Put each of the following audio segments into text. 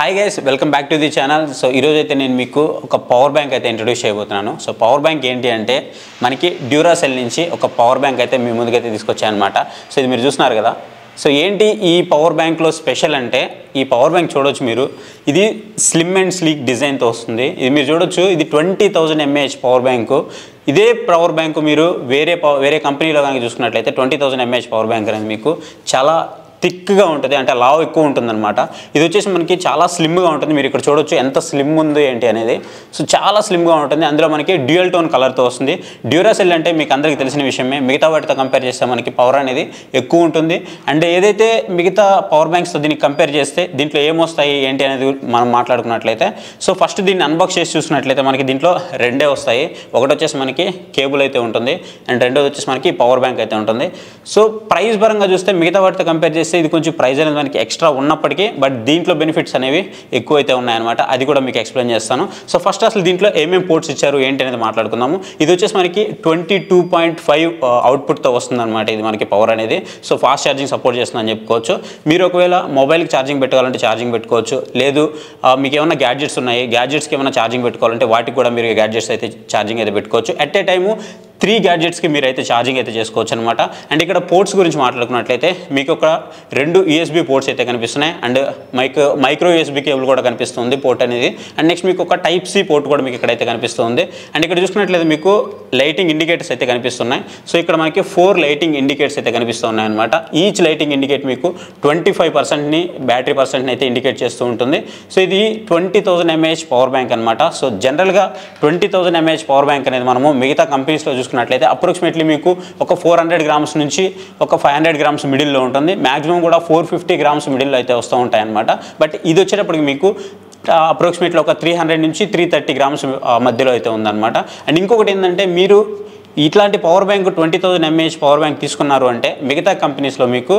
Hi guys, welcome back to the channel. So ఈరోజు అయితే నేను మీకు ఒక పవర్ బ్యాంక్ అయితే ఇంట్రొడ్యూస్ చేయబోతున్నాను. సో పవర్ బ్యాంక్ ఏంటి అంటే మనకి డ్యూరాసెల్ నుంచి ఒక పవర్ బ్యాంక్ అయితే మీ ముందుకైతే తీసుకొచ్చాను అనమాట. సో ఇది మీరు చూస్తున్నారు కదా. సో ఏంటి ఈ పవర్ బ్యాంక్లో స్పెషల్ అంటే, ఈ పవర్ బ్యాంక్ చూడొచ్చు మీరు, ఇది స్లిమ్ అండ్ స్లీక్ డిజైన్తో వస్తుంది. ఇది మీరు చూడొచ్చు, ఇది 20,000 mAh పవర్ బ్యాంకు. ఇదే పవర్ బ్యాంకు మీరు వేరే కంపెనీలో కనుక చూసుకున్నట్లయితే 20,000 mAh పవర్ బ్యాంక్ అనేది మీకు చాలా థిక్గా ఉంటుంది, అంటే లావ్ ఎక్కువ ఉంటుందన్నమాట. ఇది వచ్చేసి మనకి చాలా స్లిమ్గా ఉంటుంది. మీరు ఇక్కడ చూడొచ్చు ఎంత స్లిమ్ ఉంది ఏంటి అనేది. సో చాలా స్లిమ్గా ఉంటుంది. అందులో మనకి డ్యూయల్ టోన్ కలర్తో వస్తుంది. డ్యూరాసెల్ అంటే మీకు అందరికీ తెలిసిన విషయమే. మిగతా వాటితో కంపేర్ చేస్తే మనకి పవర్ అనేది ఎక్కువ ఉంటుంది. అండ్ ఏదైతే మిగతా పవర్ బ్యాంక్స్తో దీనికి కంపేర్ చేస్తే దీంట్లో ఏమొస్తాయి ఏంటి అనేది మనం మాట్లాడుకున్నట్లయితే, సో ఫస్ట్ దీన్ని అన్బాక్స్ చేసి చూసినట్లయితే మనకి దీంట్లో రెండే వస్తాయి. ఒకటి వచ్చేసి మనకి కేబుల్ అయితే ఉంటుంది, అండ్ రెండోది వచ్చేసి మనకి పవర్ బ్యాంక్ అయితే ఉంటుంది. సో ప్రైస్ పరంగా చూస్తే మిగతా వాటితో కంపేర్ చేస్తే ఇది కొంచెం ప్రైస్ అనేది మనకి ఎక్స్ట్రా ఉన్నప్పటికీ, బట్ దీంట్లో బెనిఫిట్స్ అనేవి ఎక్కువైతే ఉన్నాయన్నమాట. అది కూడా మీకు ఎక్స్ప్లెయిన్ చేస్తాను. సో ఫస్ట్ అసలు దీంట్లో ఏమేమి పోర్ట్స్ ఇచ్చారు ఏంటి అనేది మాట్లాడుకుందాము. ఇది వచ్చేసి మనకి 22.5 అవుట్పుట్తో వస్తుందన్నమాట. ఇది మనకి పవర్ అనేది. సో ఫాస్ట్ ఛార్జింగ్ సపోర్ట్ చేస్తుందని చెప్పుకోవచ్చు. మీరు ఒకవేళ మొబైల్కి ఛార్జింగ్ పెట్టుకోవాలంటే ఛార్జింగ్ పెట్టుకోవచ్చు. లేదు మీకు ఏమైనా గ్యాడ్జెట్స్ ఉన్నాయి, గ్యాడ్జెట్స్కి ఏమైనా ఛార్జింగ్ పెట్టుకోవాలంటే వాటికి కూడా మీరు గ్యాడ్జెట్స్ అయితే ఛార్జింగ్ అయితే పెట్టుకోవచ్చు. ఎట్ ఏ టైము 3 గ్యాడ్జెట్స్కి మీరు అయితే ఛార్జింగ్ అయితే చేసుకోవచ్చు అనమాట. అండ్ ఇక్కడ పోర్ట్స్ గురించి మాట్లాడుకున్నట్లయితే మీకు ఒక 2 USB పోర్ట్స్ అయితే కనిపిస్తున్నాయి, అండ్ మైక్రో USB కేబుల్ కూడా కనిపిస్తుంది పోర్ట్ అనేది. అండ్ నెక్స్ట్ మీకు ఒక టైప్ C పోర్ట్ కూడా మీకు ఇక్కడైతే కనిపిస్తుంది. అండ్ ఇక్కడ చూసుకున్నట్లయితే మీకు లైటింగ్ ఇండికేటర్స్ అయితే కనిపిస్తున్నాయి. సో ఇక్కడ మనకి 4 లైటింగ్ ఇండికేటర్స్ అయితే కనిపిస్తున్నాయి అనమాట. ఈచ్ లైటింగ్ ఇండికేట్ మీకు 25%ని బ్యాటరీ పర్సెంట్ని అయితే ఇండికేట్ చేస్తూ ఉంటుంది. సో ఇది 20,000 mAh పవర్ బ్యాంక్ అనమాట. సో జనరల్గా 20,000 mAh పవర్ బ్యాంక్ అనేది మనము మిగతా కంపెనీస్లో చూసుకున్నట్లయితే అప్రాక్సిమేట్లీ మీకు ఒక 400 grams నుంచి ఒక 500 grams మిడిల్లో ఉంటుంది. మ్యాక్సిమం కూడా 450 grams మిడిల్లో అయితే వస్తూ ఉంటాయి అనమాట. బట్ ఇది వచ్చేటప్పటికి మీకు అప్రాక్సిమేట్లీ ఒక 300 నుంచి 330 grams మధ్యలో అయితే ఉందన్నమాట. అండ్ ఇంకొకటి ఏంటంటే, మీరు ఇట్లాంటి power bank 20,000 mAh power bank తీసుకున్నారు అంటే మిగతా కంపెనీస్లో మీకు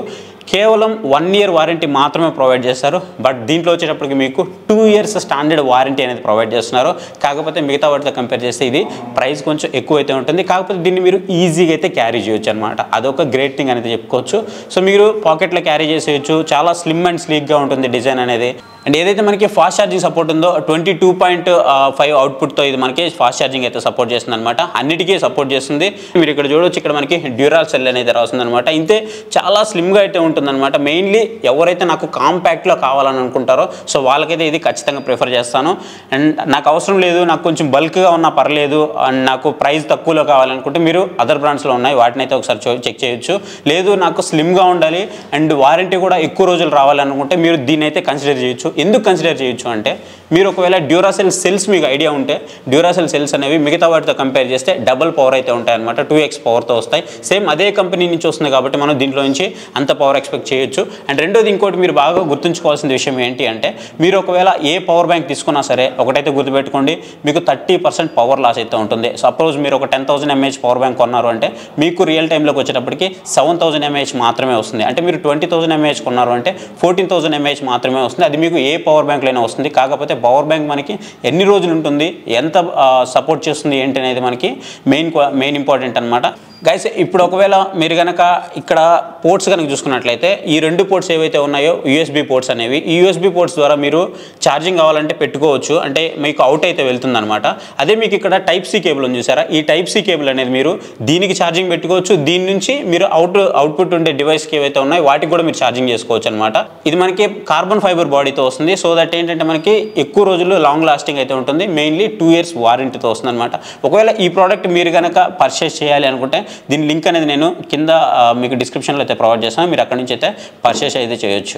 కేవలం 1 year వారంటీ మాత్రమే ప్రొవైడ్ చేస్తారు. బట్ దీంట్లో వచ్చేటప్పటికి మీకు 2 years స్టాండర్డ్ వారంటీ అనేది ప్రొవైడ్ చేస్తున్నారు. కాకపోతే మిగతా వాటితో కంపేర్ చేస్తే ఇది ప్రైస్ కొంచెం ఎక్కువ అయితే ఉంటుంది. కాకపోతే దీన్ని మీరు ఈజీగా అయితే క్యారీ చేయొచ్చు అనమాట. అదొక గ్రేట్ థింగ్ అనేది చెప్పుకోవచ్చు. సో మీరు పాకెట్లో క్యారీ చేసేయచ్చు. చాలా స్లిమ్ అండ్ స్లీక్గా ఉంటుంది డిజైన్ అనేది. అండ్ ఏదైతే మనకి ఫాస్ట్ ఛార్జింగ్ సపోర్ట్ ఉందో 22.5 అవుట్పుట్తో ఇది మనకి ఫాస్ట్ ఛార్జింగ్ అయితే సపోర్ట్ చేస్తుంది అనమాట. అన్నిటికీ సపోర్ట్ చేస్తుంది. మీరు ఇక్కడ చూడవచ్చు, ఇక్కడ మనకి డ్యూరాసెల్ అనేది రాస్తుంది అనమాట. ఇంతే చాలా స్లిమ్గా అయితే ఉంటుందన్నమాట. మెయిన్లీ ఎవరైతే నాకు కాంపాక్ట్లో కావాలని అనుకుంటారో సో వాళ్ళకైతే ఇది ఖచ్చితంగా ప్రిఫర్ చేస్తాను. అండ్ నాకు అవసరం లేదు, నాకు కొంచెం బల్క్గా ఉన్నా పర్లేదు, అండ్ నాకు ప్రైస్ తక్కువలో కావాలనుకుంటే మీరు అదర్ బ్రాండ్స్లో ఉన్నాయి, వాటిని అయితే ఒకసారి చెక్ చేయొచ్చు. లేదు నాకు స్లిమ్గా ఉండాలి అండ్ వారంటీ కూడా ఎక్కువ రోజులు రావాలనుకుంటే మీరు దీన్ని అయితే కన్సిడర్ చేయొచ్చు. ఎందుకు కన్సిడర్ చేయొచ్చు అంటే, మీరు ఒకవేళ డ్యూరాసెల్ సెల్స్ మీకు ఐడియా ఉంటే, డ్యూరాసెల్ సెల్స్ అనేవి మిగతా వాటితో కంపేర్ చేస్తే డబుల్ పవర్ అయితే ఉంటాయన్నమాట. 2x పవర్తో వస్తాయి. సేమ్ అదే కంపెనీ నుంచి వస్తుంది కాబట్టి మనం దీంట్లో నుంచి అంత పవర్ ఎక్స్పెక్ట్ చేయొచ్చు. అండ్ రెండోది ఇంకోటి మీరు బాగా గుర్తుంచుకోవాల్సిన విషయం ఏంటి అంటే, మీరు ఒకవేళ ఏ పవర్ బ్యాంక్ తీసుకున్నా సరే ఒకటైతే గుర్తుపెట్టుకోండి, మీకు 30% పవర్ లాస్ అయితే ఉంటుంది. సపోజ్ మీరు ఒక 10,000 mAh పవర్ బ్యాంక్ కొన్నారు అంటే మీకు రియల్ టైంలోకి వచ్చేటప్పటికి 7,000 mAh మాత్రమే వస్తుంది. అంటే మీరు 20,000 mAh కొన్నారు అంటే 14,000 mAh మాత్రమే వస్తుంది. అది మీకు ఏ పవర్ బ్యాంక్లైనా వస్తుంది. కాకపోతే పవర్ బ్యాంక్ మనకి ఎన్ని రోజులు ఉంటుంది, ఎంత సపోర్ట్ చేస్తుంది ఏంటి అనేది మనకి మెయిన్ ఇంపార్టెంట్ అనమాట. గైస్ ఇప్పుడు ఒకవేళ మీరు కనుక ఇక్కడ పోర్ట్స్ కనుక చూసుకున్నట్లయితే, ఈ 2 పోర్ట్స్ ఏవైతే ఉన్నాయో USB పోర్ట్స్ అనేవి, ఈ USB పోర్ట్స్ ద్వారా మీరు ఛార్జింగ్ కావాలంటే పెట్టుకోవచ్చు. అంటే మీకు అవుట్ అయితే వెళ్తుందనమాట. అదే మీకు ఇక్కడ టైప్ C కేబుల్ ఉంది చూసారా, ఈ టైప్ C కేబుల్ అనేది మీరు దీనికి ఛార్జింగ్ పెట్టుకోవచ్చు. దీని నుంచి మీరు అవుట్పుట్ ఉండే డివైస్కి ఏవైతే ఉన్నాయో వాటికి కూడా మీరు ఛార్జింగ్ చేసుకోవచ్చు అనమాట. ఇది మనకి కార్బన్ ఫైబర్ బాడీతో వస్తుంది. సో దట్ ఏంటంటే మనకి ఎక్కువ రోజులు లాంగ్ లాస్టింగ్ అయితే ఉంటుంది. మెయిన్లీ 2 years వారంటీతో వస్తుంది అనమాట. ఒకవేళ ఈ ప్రోడక్ట్ మీరు కనుక పర్చేస్ చేయాలి అనుకుంటే దీని లింక్ అనేది నేను కింద మీకు డిస్క్రిప్షన్లో అయితే ప్రొవైడ్ చేస్తాను. మీరు అక్కడి నుంచి అయితే పర్చేస్ అయితే చేయొచ్చు.